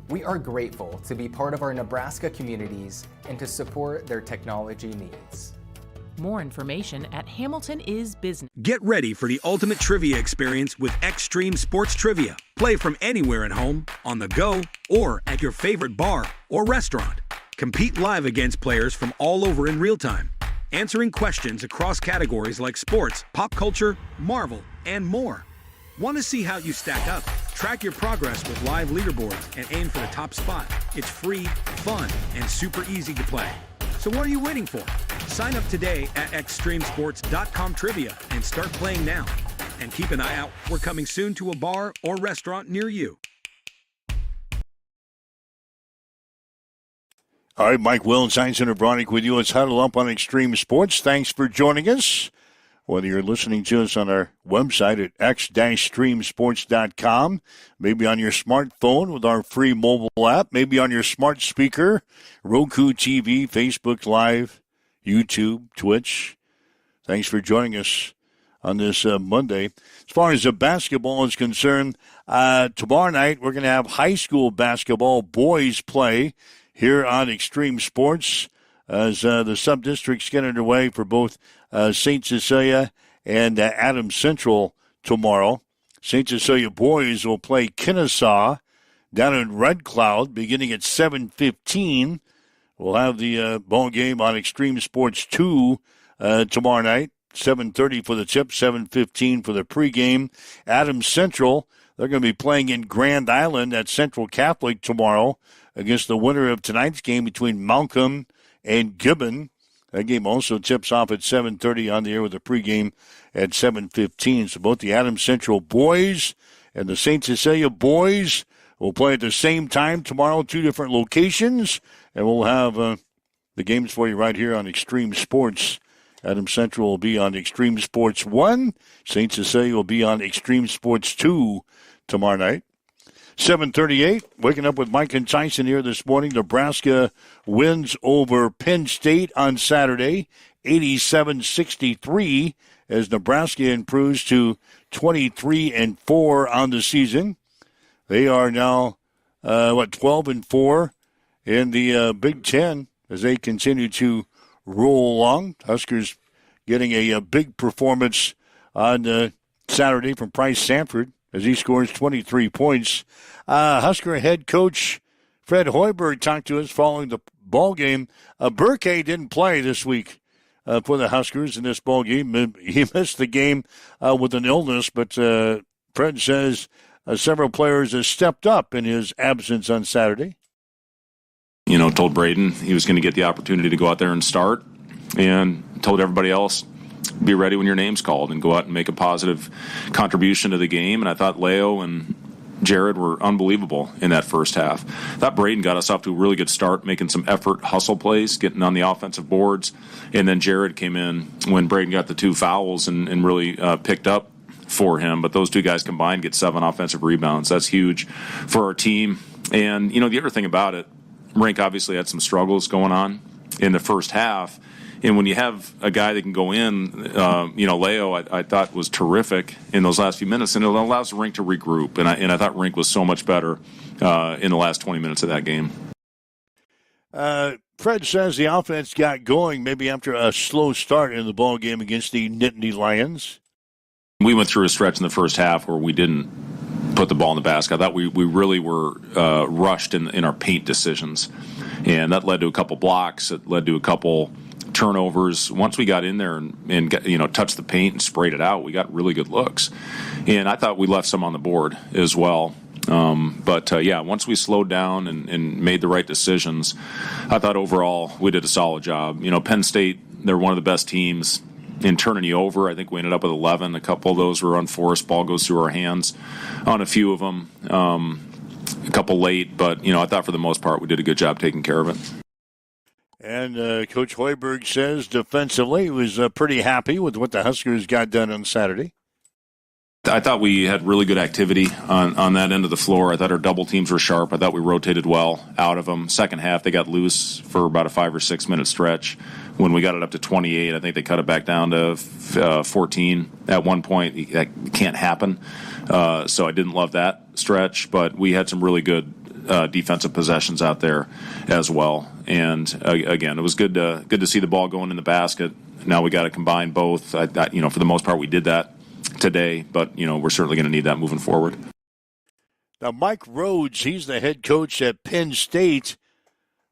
We are grateful to be part of our Nebraska communities and to support their technology needs. More information at Hamilton is Business. Get ready for the ultimate trivia experience with Extreme Sports Trivia. Play from anywhere at home, on the go, or at your favorite bar or restaurant. Compete live against players from all over in real time, answering questions across categories like sports, pop culture, Marvel, and more. Want to see how you stack up? Track your progress with live leaderboards and aim for the top spot. It's free, fun, and super easy to play. So what are you waiting for? Sign up today at extremesports.com trivia and start playing now. And keep an eye out. We're coming soon to a bar or restaurant near you. All right, Mike Will and Science Center Bronick with you. It's Huddle Up on Extreme Sports. Thanks for joining us. Whether you're listening to us on our website at x-streamsports.com, maybe on your smartphone with our free mobile app, maybe on your smart speaker, Roku TV, Facebook Live, YouTube, Twitch. Thanks for joining us on this Monday. As far as the basketball is concerned, tomorrow night we're going to have high school basketball boys play here on Extreme Sports as the sub-districts get underway for both St. Cecilia and Adams Central tomorrow. St. Cecilia boys will play Kennesaw down in Red Cloud beginning at 7:15. We'll have the ball game on Extreme Sports 2 tomorrow night, 7:30 for the tip, 7:15 for the pregame. Adams Central, they're going to be playing in Grand Island at Central Catholic tomorrow against the winner of tonight's game between Malcolm and Gibbon. That game also tips off at 7:30 on the air with a pregame at 7:15. So both the Adams Central boys and the St. Cecilia boys will play at the same time tomorrow, 2 different locations, and we'll have the games for you right here on Extreme Sports. Adams Central will be on Extreme Sports 1. St. Cecilia will be on Extreme Sports 2 tomorrow night. 7:38, waking up with Mike and Tyson here this morning. Nebraska wins over Penn State on Saturday, 87-63, as Nebraska improves to 23-4 on the season. They are now, 12-4 in the Big Ten as they continue to roll along. Huskers getting a big performance on Saturday from Price Sanford, as he scores 23 points. Husker head coach Fred Hoiberg talked to us following the ball game. Burke didn't play this week for the Huskers in this ball game. He missed the game with an illness, but Fred says several players have stepped up in his absence on Saturday. Told Braden he was going to get the opportunity to go out there and start, and told everybody else, be ready when your name's called and go out and make a positive contribution to the game. And I thought Leo and Jared were unbelievable in that first half. I thought Braden got us off to a really good start, making some effort, hustle plays, getting on the offensive boards. And then Jared came in when Braden got the 2 fouls and really picked up for him. But those 2 guys combined get 7 offensive rebounds. That's huge for our team. And, the other thing about it, Rink obviously had some struggles going on in the first half. And when you have a guy that can go in, Leo, I thought was terrific in those last few minutes, and it allows the Rink to regroup. And I thought Rink was so much better in the last 20 minutes of that game. Fred says the offense got going maybe after a slow start in the ball game against the Nittany Lions. We went through a stretch in the first half where we didn't put the ball in the basket. I thought we really were rushed in our paint decisions, and that led to a couple blocks. It led to a couple turnovers. Once we got in there and touched the paint and sprayed it out, we got really good looks. And I thought we left some on the board as well. But once we slowed down and made the right decisions, I thought overall we did a solid job. Penn State, they're one of the best teams in turning you over. I think we ended up with 11. A couple of those were unforced. Ball goes through our hands on a few of them. A couple late, but, I thought for the most part we did a good job taking care of it. And Coach Hoiberg says defensively he was pretty happy with what the Huskers got done on Saturday. I thought we had really good activity on that end of the floor. I thought our double teams were sharp. I thought we rotated well out of them. Second half, they got loose for about a 5 or 6 minute stretch. When we got it up to 28, I think they cut it back down to 14 at one point. That can't happen. So I didn't love that stretch, but we had some really good defensive possessions out there as well. And again, it was good to see the ball going in the basket. Now we got to combine both. For the most part, we did that today, but we're certainly going to need that moving forward. Now, Mike Rhodes, he's the head coach at Penn State.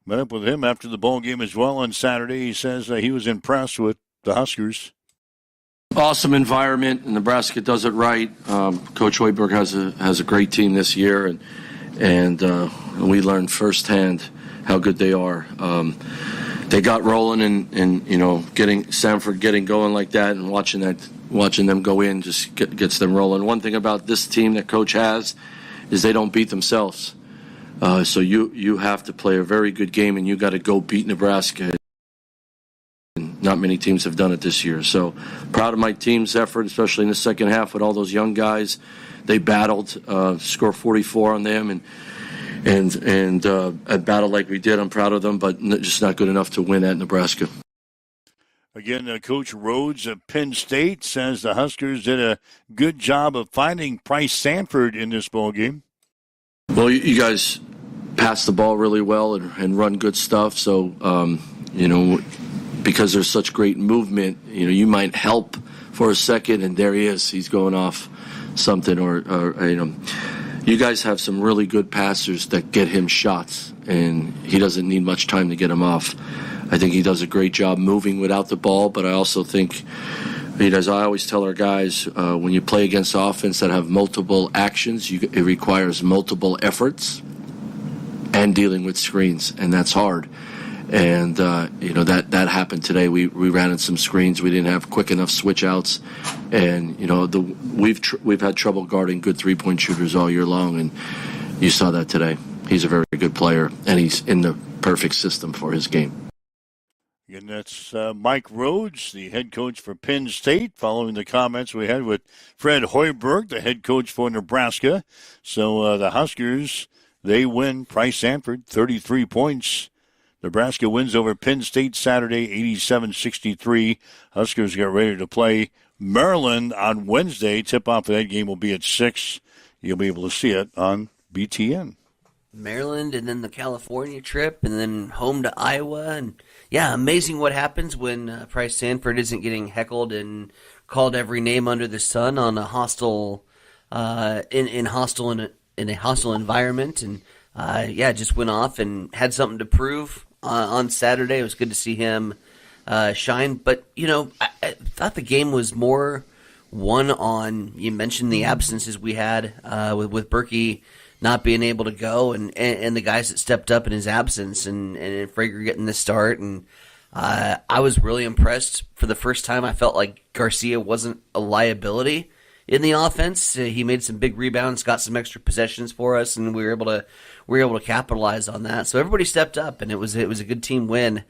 Met up with him after the ball game as well on Saturday. He says he was impressed with the Huskers. Awesome environment. Nebraska does it right. Coach Hoiberg has a great team this year, and we learned firsthand how good they are. They got rolling, and getting Sanford getting going like that, and watching them go in just gets them rolling. One thing about this team that Coach has is they don't beat themselves. So you have to play a very good game, and you got to go beat Nebraska. And not many teams have done it this year. So proud of my team's effort, especially in the second half with all those young guys. They battled, score 44 on them, and a battle like we did. I'm proud of them, but just not good enough to win at Nebraska. Again, Coach Rhodes of Penn State says the Huskers did a good job of finding Price Sanford in this ball game. Well, you guys pass the ball really well and run good stuff. So, because there's such great movement, you might help for a second, and there he is. He's going off something, or you guys have some really good passers that get him shots, and he doesn't need much time to get them off. I think he does a great job moving without the ball, but I also think, as I always tell our guys, when you play against offense that have multiple actions, it requires multiple efforts and dealing with screens, and that's hard. And that happened today. We ran in some screens. We didn't have quick enough switch outs, and we've had trouble guarding good 3-point shooters all year long, and you saw that today. He's a very good player, and he's in the perfect system for his game. And that's Mike Rhodes, the head coach for Penn State, following the comments we had with Fred Hoiberg, the head coach for Nebraska. So the Huskers, they win. Price Sanford, 33 points. Nebraska wins over Penn State Saturday, 87-63. Huskers get ready to play Maryland on Wednesday. Tip-off of that game will be at 6. You'll be able to see it on BTN. Maryland, and then the California trip, and then home to Iowa. And yeah, amazing what happens when Price Sanford isn't getting heckled and called every name under the sun on a hostile, in a hostile environment. And just went off and had something to prove on Saturday. It was good to see him shine. But I thought the game was more one on. You mentioned the absences we had with Berkey not being able to go, and the guys that stepped up in his absence, and Frager getting the start. And I was really impressed. For the first time, I felt like Garcia wasn't a liability in the offense. He made some big rebounds, got some extra possessions for us, and we were able to capitalize on that. So everybody stepped up, and it was a good team win.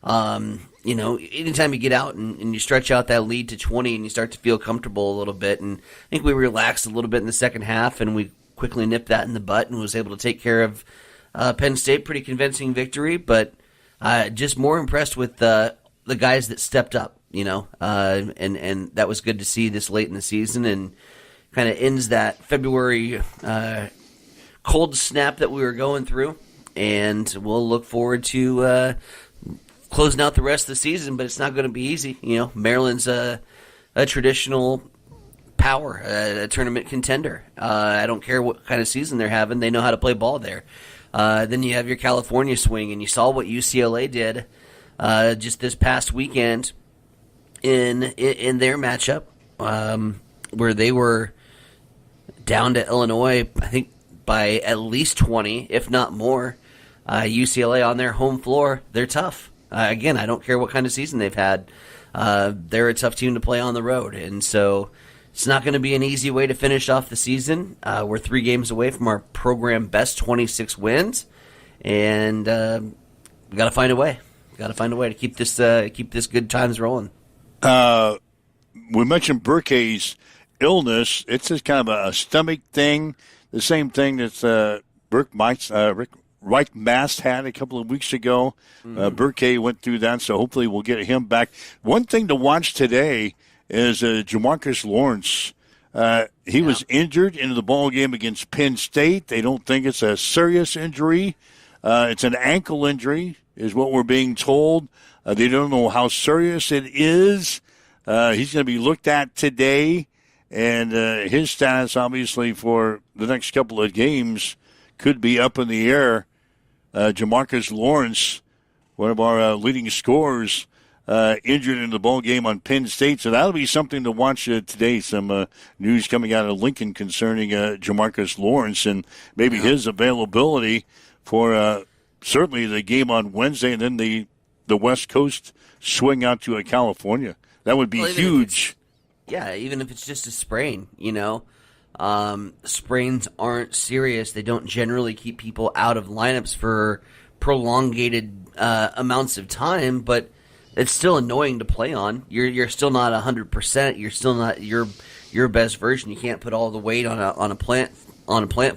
Anytime you get out and you stretch out that lead to 20 and you start to feel comfortable a little bit, and I think we relaxed a little bit in the second half, and we quickly nipped that in the butt and was able to take care of Penn State. Pretty convincing victory, but just more impressed with the guys that stepped up, and that was good to see this late in the season, and kind of ends that February cold snap that we were going through. And we'll look forward to closing out the rest of the season, but it's not going to be easy. Maryland's a traditional power, a tournament contender. I don't care what kind of season they're having. They know how to play ball there. Then you have your California swing, and you saw what UCLA did just this past weekend in their matchup, where they were down to Illinois, I think, by at least 20, if not more. UCLA on their home floor, they're tough. Again, I don't care what kind of season they've had. They're a tough team to play on the road, and so it's not going to be an easy way to finish off the season. We're 3 games away from our program best 26 wins, and we got to find a way. Got to find a way to keep this good times rolling. We mentioned Berkey's illness. It's just kind of a stomach thing, the same thing that Rick Mast had a couple of weeks ago. Burke went through that, so hopefully we'll get him back. One thing to watch today is Jamarcus Lawrence. He was injured in the ball game against Penn State. They don't think it's a serious injury. It's an ankle injury, is what we're being told. They don't know how serious it is. He's going to be looked at today, and his status, obviously, for the next couple of games could be up in the air. Jamarcus Lawrence, one of our leading scorers, injured in the ball game on Penn State. So that'll be something to watch today. Some news coming out of Lincoln concerning Jamarcus Lawrence and maybe his availability for certainly the game on Wednesday, and then the West Coast swing out to California. That would be huge. Even if it's just a sprain, sprains aren't serious. They don't generally keep people out of lineups for prolongated amounts of time, but it's still annoying to play on. You're still not 100%. You're still not your best version. You can't put all the weight on a plant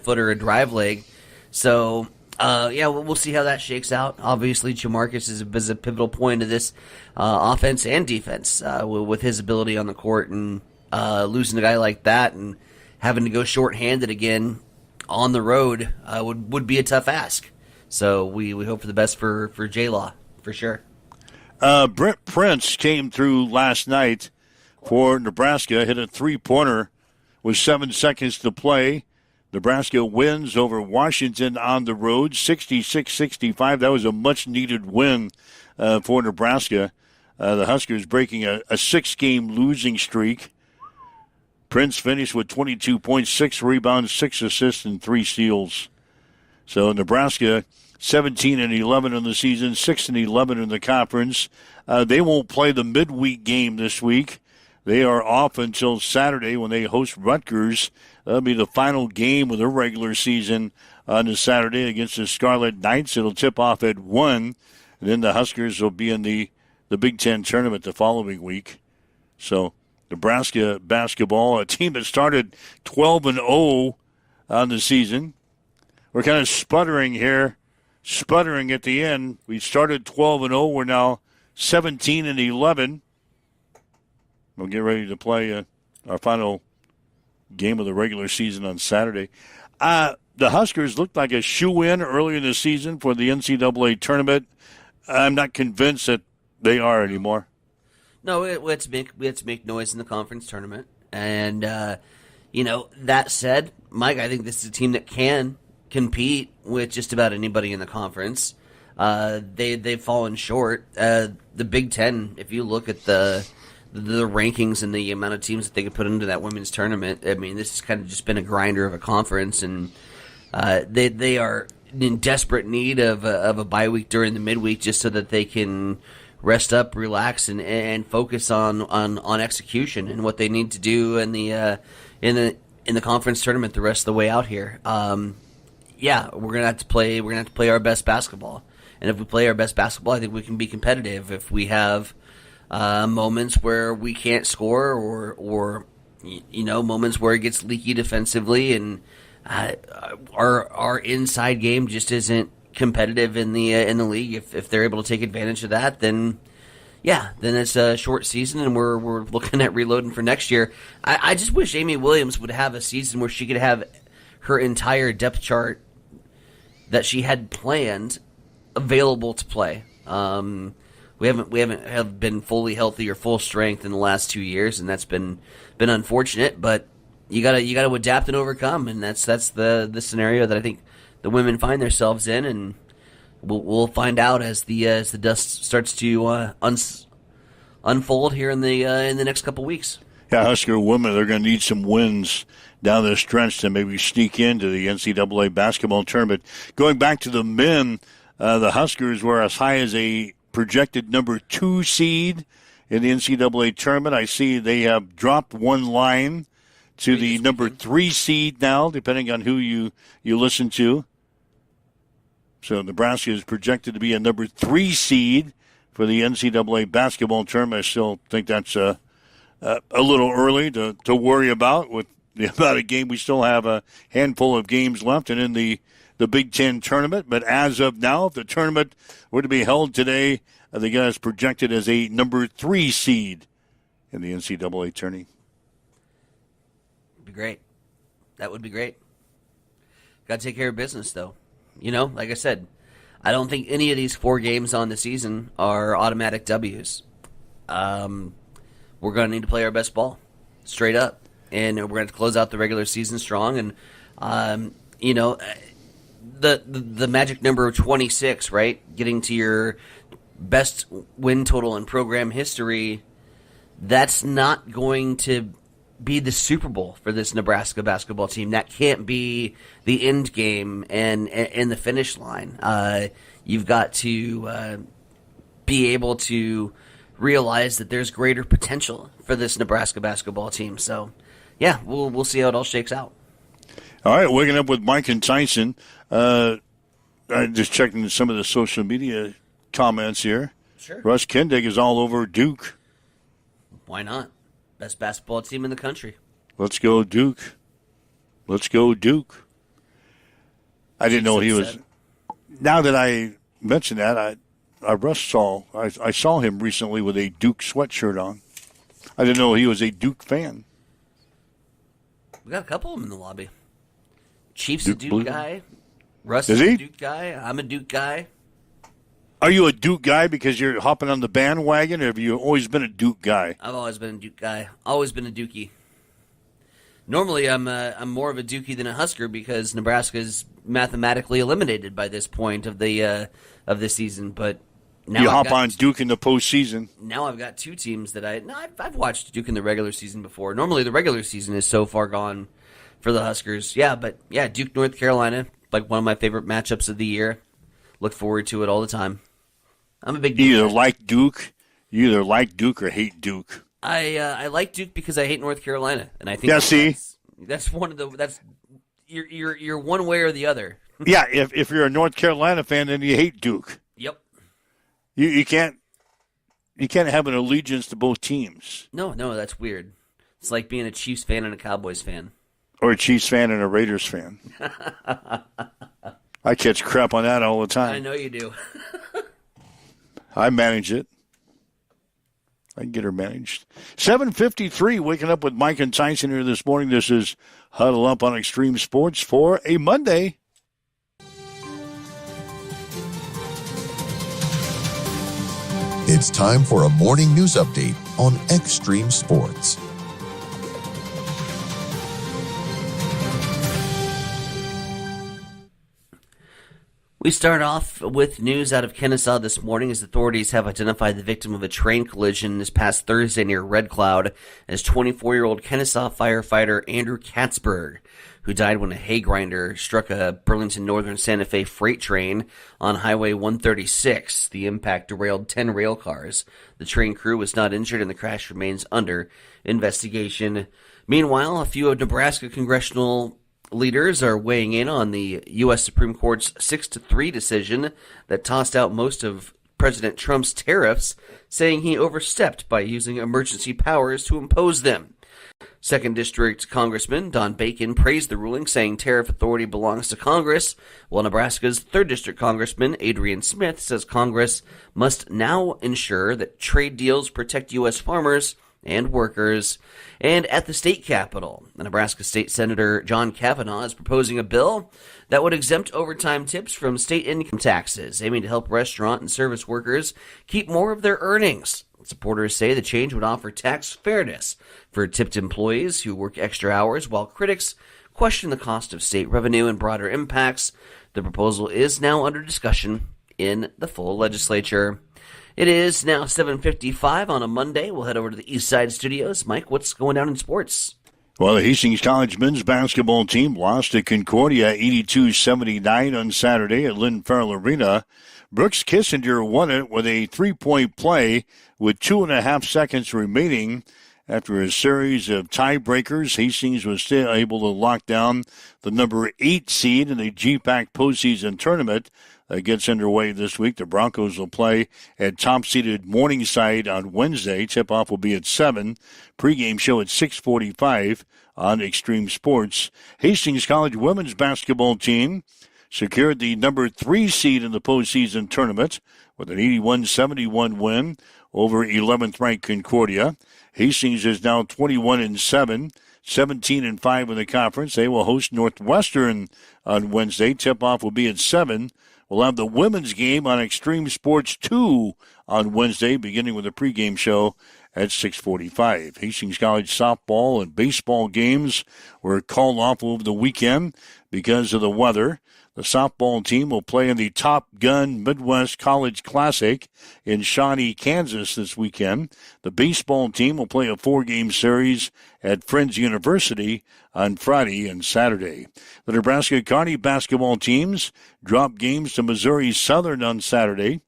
foot or a drive leg. So we'll see how that shakes out. Obviously, Jamarcus is a pivotal point of this offense and defense with his ability on the court, and losing a guy like that and having to go shorthanded again on the road would be a tough ask. So we hope for the best for J-Law, for sure. Brent Prince came through last night for Nebraska, hit a three-pointer with 7 seconds to play. Nebraska wins over Washington on the road, 66-65. That was a much-needed win for Nebraska. The Huskers breaking a 6-game losing streak. Prince finished with 22 points, 6 rebounds, 6 assists, and 3 steals. So Nebraska 17-11 in the season, 6-11 in the conference. They won't play the midweek game this week. They are off until Saturday when they host Rutgers. That'll be the final game of the regular season on the Saturday against the Scarlet Knights. It'll tip off at 1. And then the Huskers will be in the Big Ten tournament the following week. So Nebraska basketball, a team that started 12-0 on the season. We're kind of sputtering at the end. We started 12-0. We're now 17-11. We'll get ready to play our final game of the regular season on Saturday. The Huskers looked like a shoe-in earlier in the season for the NCAA tournament. I'm not convinced that they are anymore. No, we had to make noise in the conference tournament. And, that said, Mike, I think this is a team that can compete with just about anybody in the conference. They've fallen short. The Big Ten, if you look at the rankings and the amount of teams that they could put into that women's tournament, I mean, this has kind of just been a grinder of a conference, and they are in desperate need of a bye week during the midweek just so that they can rest up, relax, and focus on execution and what they need to do in the conference tournament the rest of the way out here. We're gonna have to play our best basketball, and if we play our best basketball, I think we can be competitive. If we have moments where we can't score, or moments where it gets leaky defensively, and our inside game just isn't competitive in the league. If they're able to take advantage of that, then it's a short season, and we're looking at reloading for next year. I just wish Amy Williams would have a season where she could have her entire depth chart that she had planned available to play. We haven't been fully healthy or full strength in the last 2 years, and that's been unfortunate. But you gotta adapt and overcome, and that's the scenario that I think the women find themselves in, and we'll find out as the dust starts to unfold here in the next couple weeks. Yeah, Husker women, they're going to need some wins down the stretch to maybe sneak into the NCAA basketball tournament. Going back to the men, the Huskers were as high as a projected number 2 seed in the NCAA tournament. I see they have dropped one line to the number 3 seed now, depending on who you listen to. So Nebraska is projected to be a number 3 seed for the NCAA basketball tournament. I still think that's a little early to worry about with the amount of game. We still have a handful of games left and in the Big Ten tournament. But as of now, if the tournament were to be held today, the guys projected as a number 3 seed in the NCAA tourney. Be great. That would be great. Got to take care of business, though. You know, like I said, I don't think any of these 4 games on the season are automatic W's. We're going to need to play our best ball, straight up. And we're going to close out the regular season strong. And, you know, the magic number of 26, right? Getting to your best win total in program history, that's not going to be the Super Bowl for this Nebraska basketball team. That can't be the end game and the finish line. You've got to be able to realize that there's greater potential for this Nebraska basketball team. So, yeah, we'll see how it all shakes out. All right, waking up with Mike and Tyson. I just checking some of the social media comments here. Sure. Russ Kendig is all over Duke. Why not? Best basketball team in the country. Let's go, Duke. Let's go, Duke. I didn't know he was. Now that I mentioned that, I saw him recently with a Duke sweatshirt on. I didn't know he was a Duke fan. We got a couple of them in the lobby. Chief's a Duke guy. Russ is a he? Duke guy. I'm a Duke guy. Are you a Duke guy because you're hopping on the bandwagon, or have you always been a Duke guy? I've always been a Duke guy. Always been a Dookie. Normally, I'm more of a Dookie than a Husker because Nebraska is mathematically eliminated by this point of the season. But now you hop on Duke in the postseason. Now I've got 2 teams that I've watched Duke in the regular season before. Normally, the regular season is so far gone for the Huskers. Yeah, but yeah, Duke, North Carolina, like one of my favorite matchups of the year. Look forward to it all the time. I'm a big Duke. You either like Duke or hate Duke. I like Duke because I hate North Carolina, and I think that's one of the you're one way or the other. Yeah, if you're a North Carolina fan, then you hate Duke. Yep. You can't have an allegiance to both teams. No, that's weird. It's like being a Chiefs fan and a Cowboys fan, or a Chiefs fan and a Raiders fan. I catch crap on that all the time. I know you do. I manage it. I can get her managed. 7:53, waking up with Mike and Tyson here this morning. This is Huddle Up on Extreme Sports for a Monday. It's time for a morning news update on Extreme Sports. We start off with news out of Kennesaw this morning as authorities have identified the victim of a train collision this past Thursday near Red Cloud as 24-year-old Kennesaw firefighter Andrew Katzberg, who died when a hay grinder struck a Burlington Northern Santa Fe freight train on Highway 136. The impact derailed 10 rail cars. The train crew was not injured and the crash remains under investigation. Meanwhile, a few of Nebraska congressional leaders are weighing in on the U.S. Supreme Court's 6-3 decision that tossed out most of President Trump's tariffs, saying he overstepped by using emergency powers to impose them. 2nd District Congressman Don Bacon praised the ruling, saying tariff authority belongs to Congress, while Nebraska's 3rd District Congressman Adrian Smith says Congress must now ensure that trade deals protect U.S. farmers and workers. And at the state capitol, the Nebraska State Senator John Kavanaugh is proposing a bill that would exempt overtime tips from state income taxes, aiming to help restaurant and service workers keep more of their earnings. Supporters say the change would offer tax fairness for tipped employees who work extra hours, while critics question the cost of state revenue and broader impacts. The proposal is now under discussion in the full legislature. It is now 7:55 on a Monday. We'll head over to the East Side Studios. Mike, what's going down in sports? Well, the Hastings College men's basketball team lost to Concordia 82-79 on Saturday at Lynn Farrell Arena. Brooks Kissinger won it with a three-point play with 2.5 seconds remaining After a series of tiebreakers, Hastings was still able to lock down the number 8 seed in the GPAC postseason tournament that gets underway this week. The Broncos will play at top-seeded Morningside on Wednesday. Tip-off will be at 7. Pre-game show at 6:45 on Extreme Sports. Hastings College women's basketball team secured the number 3 seed in the postseason tournament with an 81-71 win over 11th-ranked Concordia. Hastings is now 21-7, 17-5 in the conference. They will host Northwestern on Wednesday. Tip-off will be at 7. We'll have the women's game on Extreme Sports 2 on Wednesday, beginning with a pregame show at 6:45. Hastings College softball and baseball games were called off over the weekend because of the weather. The softball team will play in the Top Gun Midwest College Classic in Shawnee, Kansas this weekend. The baseball team will play a 4-game series at Friends University on Friday and Saturday. The Nebraska Kearney basketball teams dropped games to Missouri Southern on Saturday.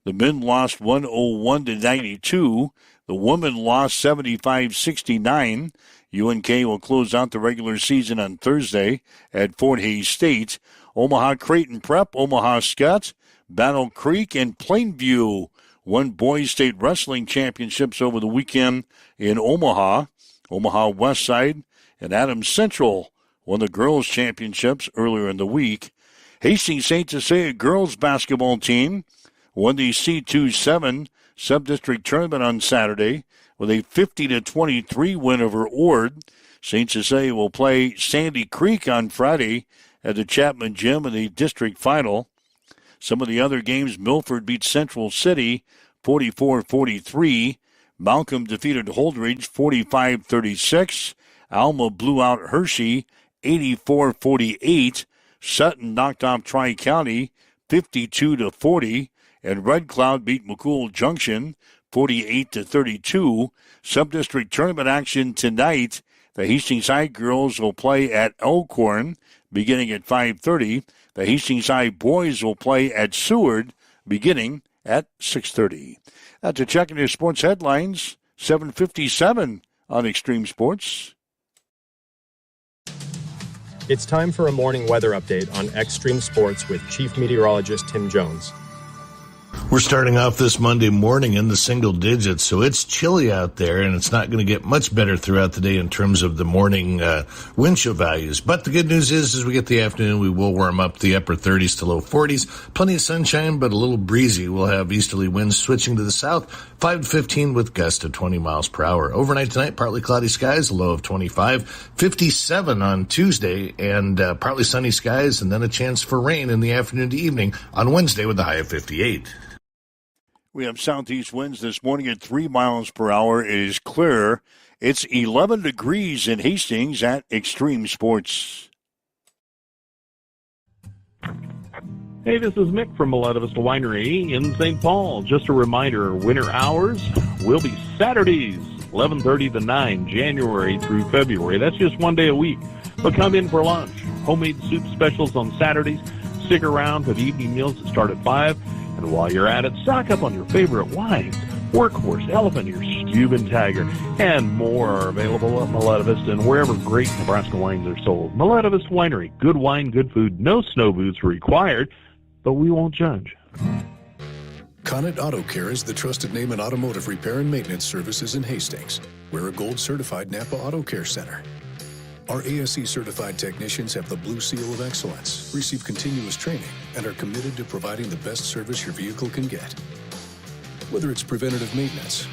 The men lost 101-92. The women lost 75-69. UNK will close out the regular season on Thursday at Fort Hays State. Omaha Creighton Prep, Omaha Scott, Battle Creek, and Plainview won boys state wrestling championships over the weekend in Omaha. Omaha Westside and Adams Central won the girls championships earlier in the week. Hastings St. Cecilia girls basketball team won the C27 sub-district tournament on Saturday with a 50-23 win over Ord. St. Cecilia will play Sandy Creek on Friday at the Chapman Gym in the district final. Some of the other games, Milford beat Central City 44-43. Malcolm defeated Holdridge 45-36. Alma blew out Hershey 84-48. Sutton knocked off Tri-County 52-40. And Red Cloud beat McCool Junction 48-32. Sub-district tournament action tonight. The Hastings High girls will play at Elkhorn beginning at 5:30. The Hastings High boys will play at Seward beginning at 6:30. That's a check in your sports headlines, 7:57 on Extreme Sports. It's time for a morning weather update on Extreme Sports with Chief Meteorologist Tim Jones. We're starting off this Monday morning in the single digits, so it's chilly out there, and it's not going to get much better throughout the day in terms of the morning wind chill values. But the good news is, as we get the afternoon, we will warm up the upper 30s to low 40s. Plenty of sunshine, but a little breezy. We'll have easterly winds switching to the south, 5 to 15 with gusts of 20 miles per hour. Overnight tonight, partly cloudy skies, a low of 25, 57 on Tuesday, and partly sunny skies, and then a chance for rain in the afternoon to evening on Wednesday with a high of 58. We have southeast winds this morning at 3 miles per hour. It is clear. It's 11 degrees in Hastings at Extreme Sports. Hey, this is Mick from Miletta Vista Winery in St. Paul. Just a reminder, winter hours will be Saturdays, 11:30 to 9, January through February. That's just one day a week. But come in for lunch. Homemade soup specials on Saturdays. Stick around for the evening meals that start at 5. And while you're at it, stock up on your favorite wines. Workhorse, Elephant Ear, Steuben Tiger, and more are available at Miletta Vista and wherever great Nebraska wines are sold. Miletta Vista Winery, good wine, good food, no snow boots required, but we won't judge. Connet Auto Care is the trusted name in automotive repair and maintenance services in Hastings. We're a gold-certified Napa Auto Care Center. Our ASE-certified technicians have the Blue Seal of Excellence, receive continuous training, and are committed to providing the best service your vehicle can get. Whether it's preventative maintenance,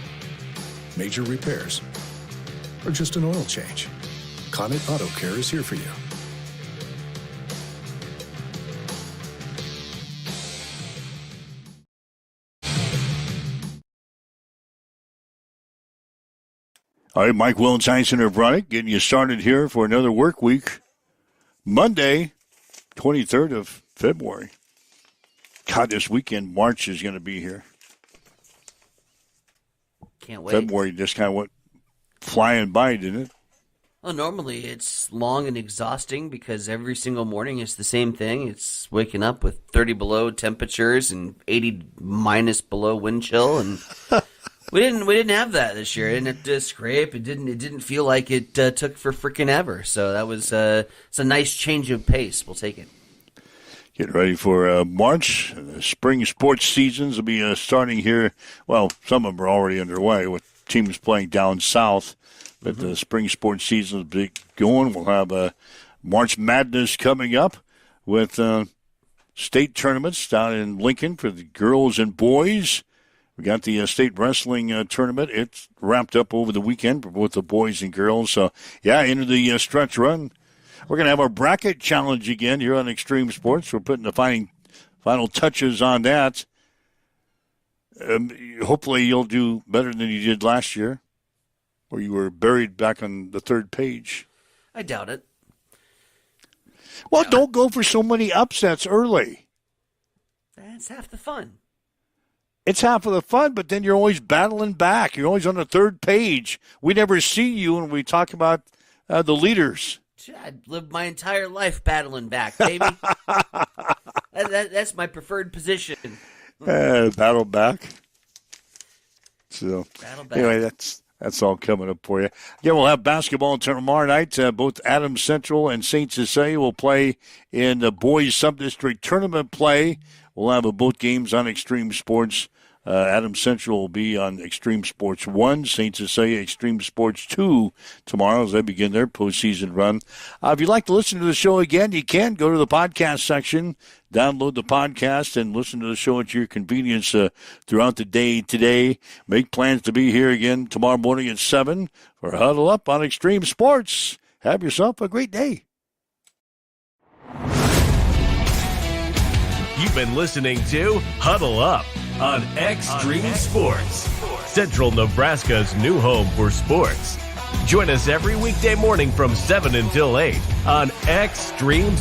major repairs, or just an oil change, Connet Auto Care is here for you. All right, Mike Willenstein of Bronick getting you started here for another work week. Monday, 23rd of February. God, this weekend, March is going to be here. Can't wait. February just kind of went flying by, didn't it? Well, normally it's long and exhausting because every single morning it's the same thing. It's waking up with 30 below temperatures and 80 minus below wind chill and We didn't have that this year. It didn't have to scrape. It didn't feel like it took for freaking ever. So that was it's a nice change of pace. We'll take it. Get ready for March. Spring sports seasons will be starting here. Well, some of them are already underway with teams playing down south. But the spring sports season will be going. We'll have March Madness coming up with state tournaments down in Lincoln for the girls and boys. We got the state wrestling tournament. It's wrapped up over the weekend for both the boys and girls. So, yeah, into the stretch run. We're going to have our bracket challenge again here on Extreme Sports. We're putting the final touches on that. Hopefully you'll do better than you did last year, where you were buried back on the third page. I doubt it. Well, don't go for so many upsets early. That's half the fun. It's half of the fun, but then you're always battling back. You're always on the third page. We never see you when we talk about the leaders. I'd lived my entire life battling back, baby. That's my preferred position. Battle back. So, battle back. Anyway, that's all coming up for you. Again, we'll have basketball tomorrow night. Both Adams Central and St. Cecilia will play in the boys sub-district tournament play. We'll have both games on Extreme Sports. Adams Central will be on Extreme Sports 1, St. Cecilia Extreme Sports 2 tomorrow as they begin their postseason run. If you'd like to listen to the show again, you can go to the podcast section, download the podcast, and listen to the show at your convenience throughout the day today. Make plans to be here again tomorrow morning at 7 for Huddle Up on Extreme Sports. Have yourself a great day. You've been listening to Huddle Up on Extreme Sports, Central Nebraska's new home for sports. Join us every weekday morning from 7 until 8 on Extreme